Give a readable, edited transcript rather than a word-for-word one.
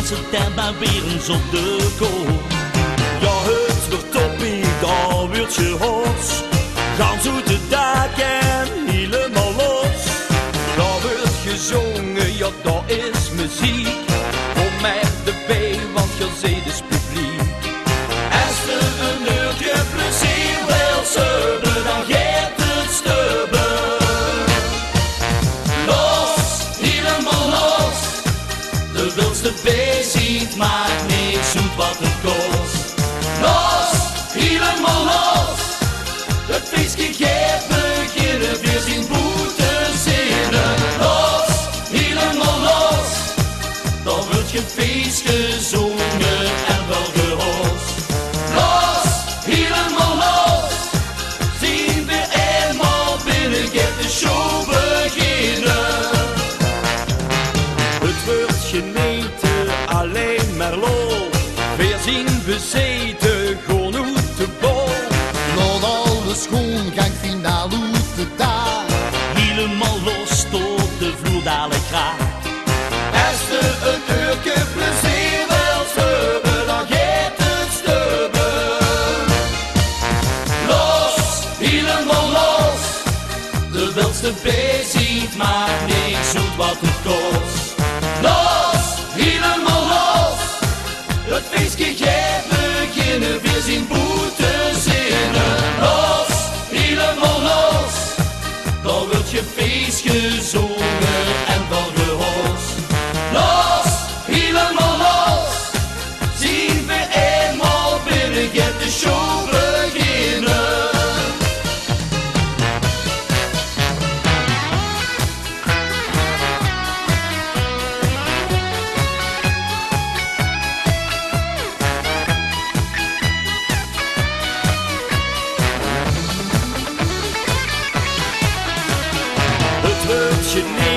ze tijd maar weer eens op de koop. Ja, het wordt toppie, dan wordt je hot. Gaan zoete dagen helemaal los. Daar wordt gezongen, ja dat is muziek. Kom maar erbij, want je ziet is publiek. Als er een uurtje plezier wil zeuren, dan gaat het stubben. Los, helemaal los. De wildste beziet maakt niks zoet wat het kost. Los, helemaal los. Het feestje gaat beginnen, weer zien boeten zinnen. Los, helemaal los. Dan wordt je feest gezongen en wel gehost. Los, helemaal los. Zien we eenmaal binnen, gaat de show beginnen. Het wordt geneten, alleen maar lol. Weer zien we zeten, gewoon uit de bol. Schoon, gang finaal uit de dag. Helemaal los tot de vloer dadelijk graag. Als er een uurtje plezier wil stubben, dan gaat het stubben. Los, helemaal los. De wildste beziet maakt niks zoet wat het kost. Los, helemaal los. Het feestje gaat beginnen, weer zien boeten zinnen. Los, helemaal los. Dan wordt je feest gezongen en dan gehost. Los, helemaal los. Zien we eenmaal binnen, gaat de show beginnen. Het wordt geneten.